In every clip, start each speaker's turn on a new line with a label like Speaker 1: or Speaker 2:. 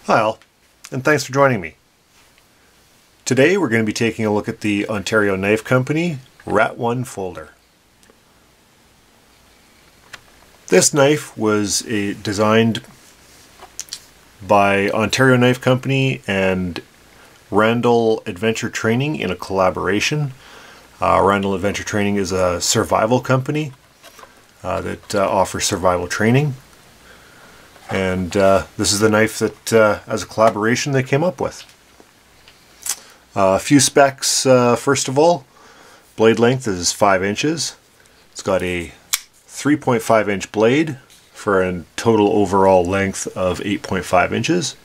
Speaker 1: Hi all, and thanks for joining me. Today we're going to be taking a look at the Ontario Knife Company Rat 1 folder. This knife was designed by Ontario Knife Company and Randall Adventure Training in a collaboration. Randall Adventure Training is a survival company that offers survival training. And this is the knife that, as a collaboration, they came up with. A few specs, first of all. Blade length is 5 inches. It's got a 3.5 inch blade for a total overall length of 8.5 inches.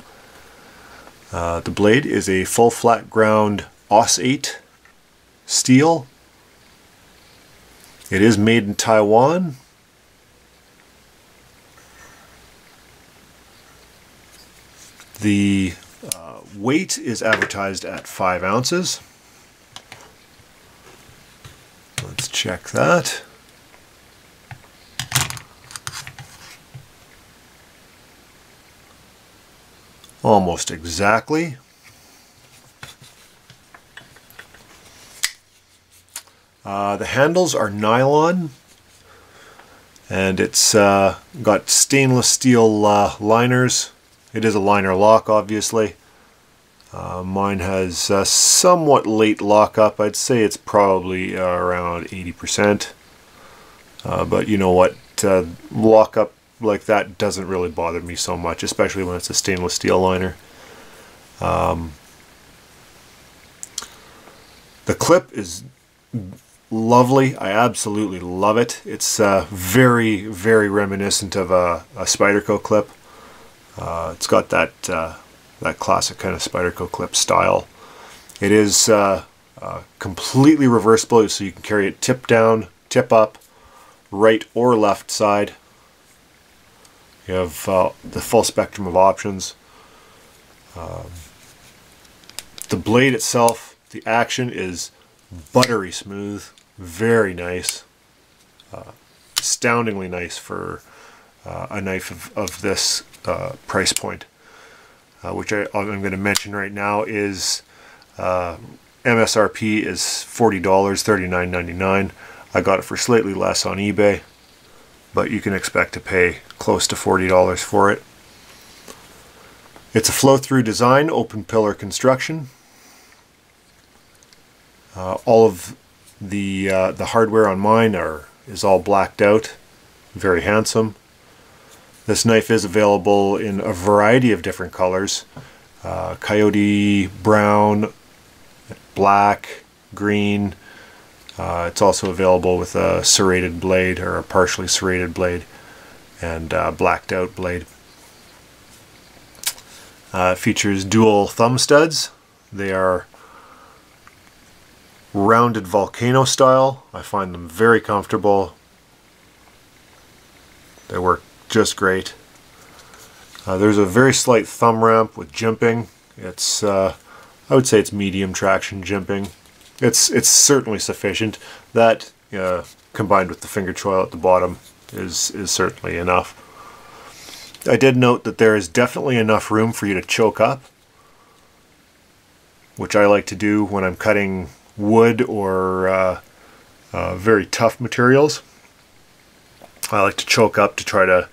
Speaker 1: The blade is a full flat ground Aus 8 steel. It is made in Taiwan. The weight is advertised at 5 ounces. Let's check that. Almost exactly. The handles are nylon, and it's got stainless steel liners. It is a liner lock, obviously. Mine has a somewhat late lockup. I'd say it's probably around 80%. But you know what? Lockup like that doesn't really bother me so much, especially when it's a stainless steel liner. The clip is lovely. I absolutely love it. It's very, very reminiscent of a Spyderco clip. It's got that classic kind of Spyderco clip style. It is completely reversible, so you can carry it tip down, tip up, right or left side. You have the full spectrum of options. The blade itself, the action is buttery smooth, very nice, astoundingly nice for a knife of this price point, which I'm going to mention right now is MSRP is $40, $39.99. I got it for slightly less on eBay, but you can expect to pay close to $40 for it. It's a flow-through design, open pillar construction. All of the hardware on mine is all blacked out, very handsome. This knife is available in a variety of different colors. Coyote brown, black, green. It's also available with a serrated blade or a partially serrated blade and blacked out blade. It features dual thumb studs. They are rounded volcano style. I find them very comfortable. They work just great. There's a very slight thumb ramp with jimping. It's I would say it's medium traction jimping. It's certainly sufficient. That combined with the finger choil at the bottom is certainly enough. I did note that there is definitely enough room for you to choke up, which I like to do when I'm cutting wood or very tough materials. I like to choke up to try to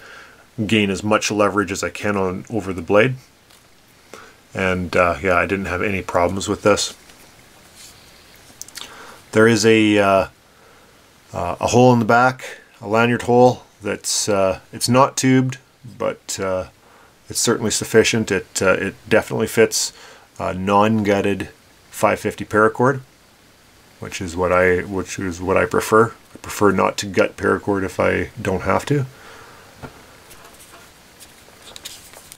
Speaker 1: gain as much leverage as I can over the blade. And yeah, I didn't have any problems with this. There is a hole in the back, a lanyard hole that's it's not tubed, but it's certainly sufficient. It definitely fits non-gutted 550 paracord, which is what I prefer. I prefer not to gut paracord if I don't have to.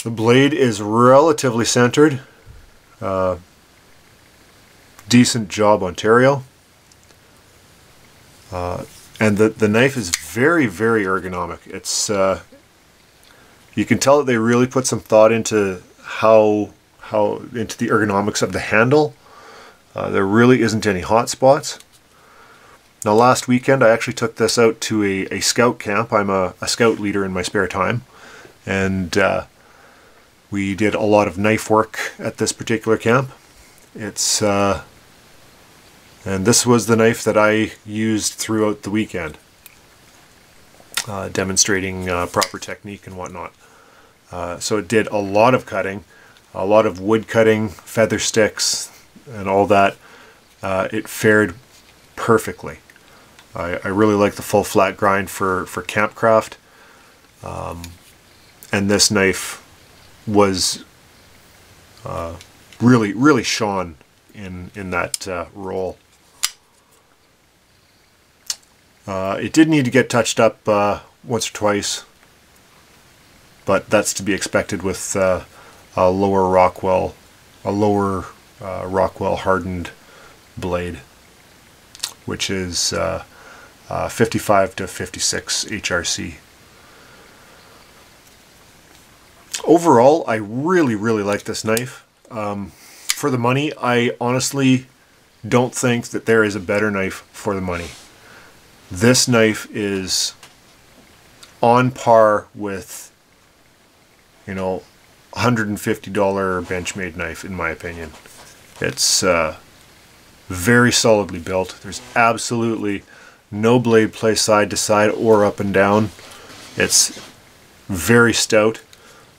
Speaker 1: The blade is relatively centered. Decent job, Ontario. And the knife is very, very ergonomic. It's you can tell that they really put some thought into into the ergonomics of the handle. There really isn't any hot spots. Now last weekend I actually took this out to a scout camp. I'm a scout leader in my spare time, and We did a lot of knife work at this particular camp. And this was the knife that I used throughout the weekend, demonstrating proper technique and whatnot. So it did a lot of cutting, a lot of wood cutting, feather sticks, and all that. It fared perfectly. I really like the full flat grind for campcraft. And this knife was really shone in that roll. It did need to get touched up once or twice, but that's to be expected with a lower Rockwell hardened blade, which is 55 to 56 HRC. Overall, I really like this knife. For the money, I honestly don't think that there is a better knife for the money. This knife is on par with, you know, $150 Benchmade knife, in my opinion. It's very solidly built. There's absolutely no blade play side to side or up and down. It's very stout.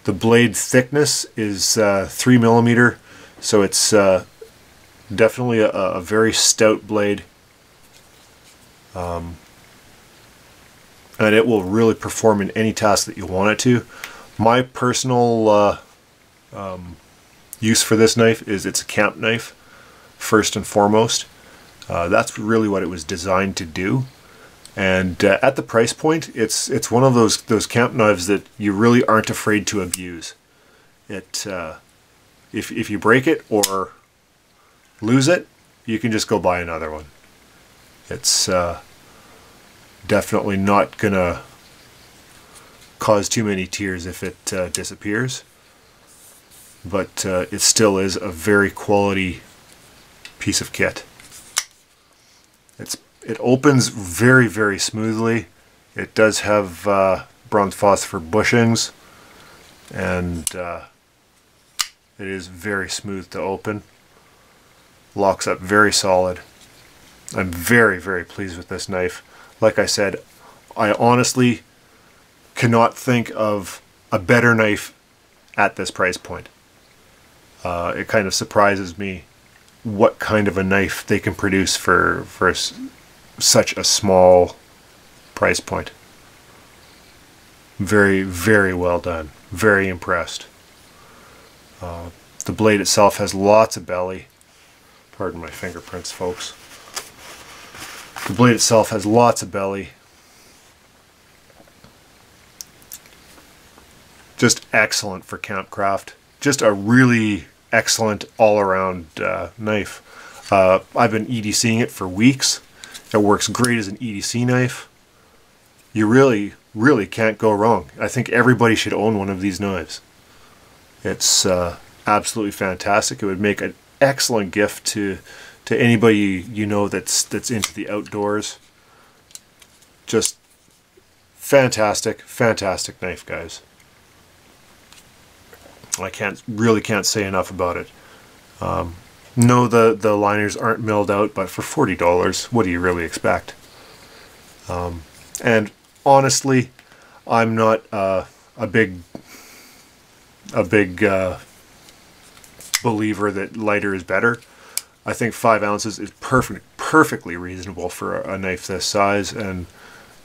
Speaker 1: The blade thickness is 3 millimeter, so it's definitely a very stout blade. And it will really perform in any task that you want it to. My personal use for this knife is it's a camp knife, first and foremost. That's really what it was designed to do. And at the price point, it's one of those camp knives that you really aren't afraid to abuse. It if you break it or lose it, you can just go buy another one. It's definitely not gonna cause too many tears if it disappears, but it still is a very quality piece of kit. It opens very smoothly. It does have bronze phosphor bushings, and it is very smooth to open. Locks up very solid. I'm very pleased with this knife. Like I said, I honestly cannot think of a better knife at this price point. It kind of surprises me what kind of a knife they can produce for such a small price point. Very well done. Very impressed. The blade itself has lots of belly. Pardon my fingerprints, folks. The blade itself has lots of belly. Just excellent for campcraft. Just a really excellent all-around knife. I've been EDCing it for weeks. It works great as an EDC knife. You really can't go wrong. I think everybody should own one of these knives. It's absolutely fantastic. It would make an excellent gift to anybody you know that's into the outdoors. Just fantastic knife, guys. I really can't say enough about it. No, the liners aren't milled out, but for $40, what do you really expect? And honestly, I'm not a big believer that lighter is better. I think 5 ounces is perfectly reasonable for a knife this size, and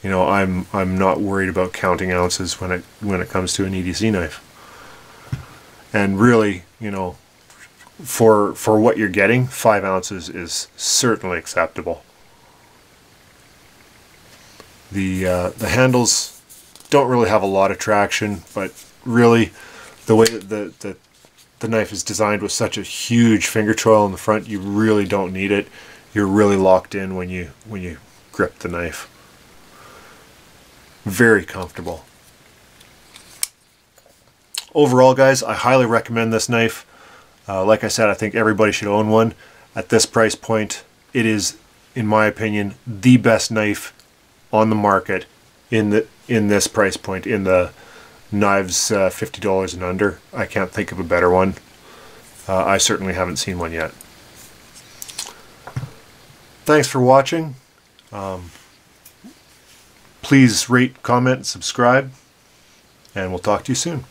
Speaker 1: you know, I'm not worried about counting ounces when it comes to an EDC knife. And really, you know, for what you're getting, 5 ounces is certainly acceptable. The handles don't really have a lot of traction, but really the way that the knife is designed with such a huge finger choil in the front, you really don't need it. You're really locked in when you grip the knife. Very comfortable. Overall, guys, I highly recommend this knife. Like I said, I think everybody should own one. At this price point, it is, in my opinion, the best knife on the market in this price point, in the Knives $50 and under. I can't think of a better one. I certainly haven't seen one yet. Thanks for watching. Please rate, comment, subscribe, and we'll talk to you soon.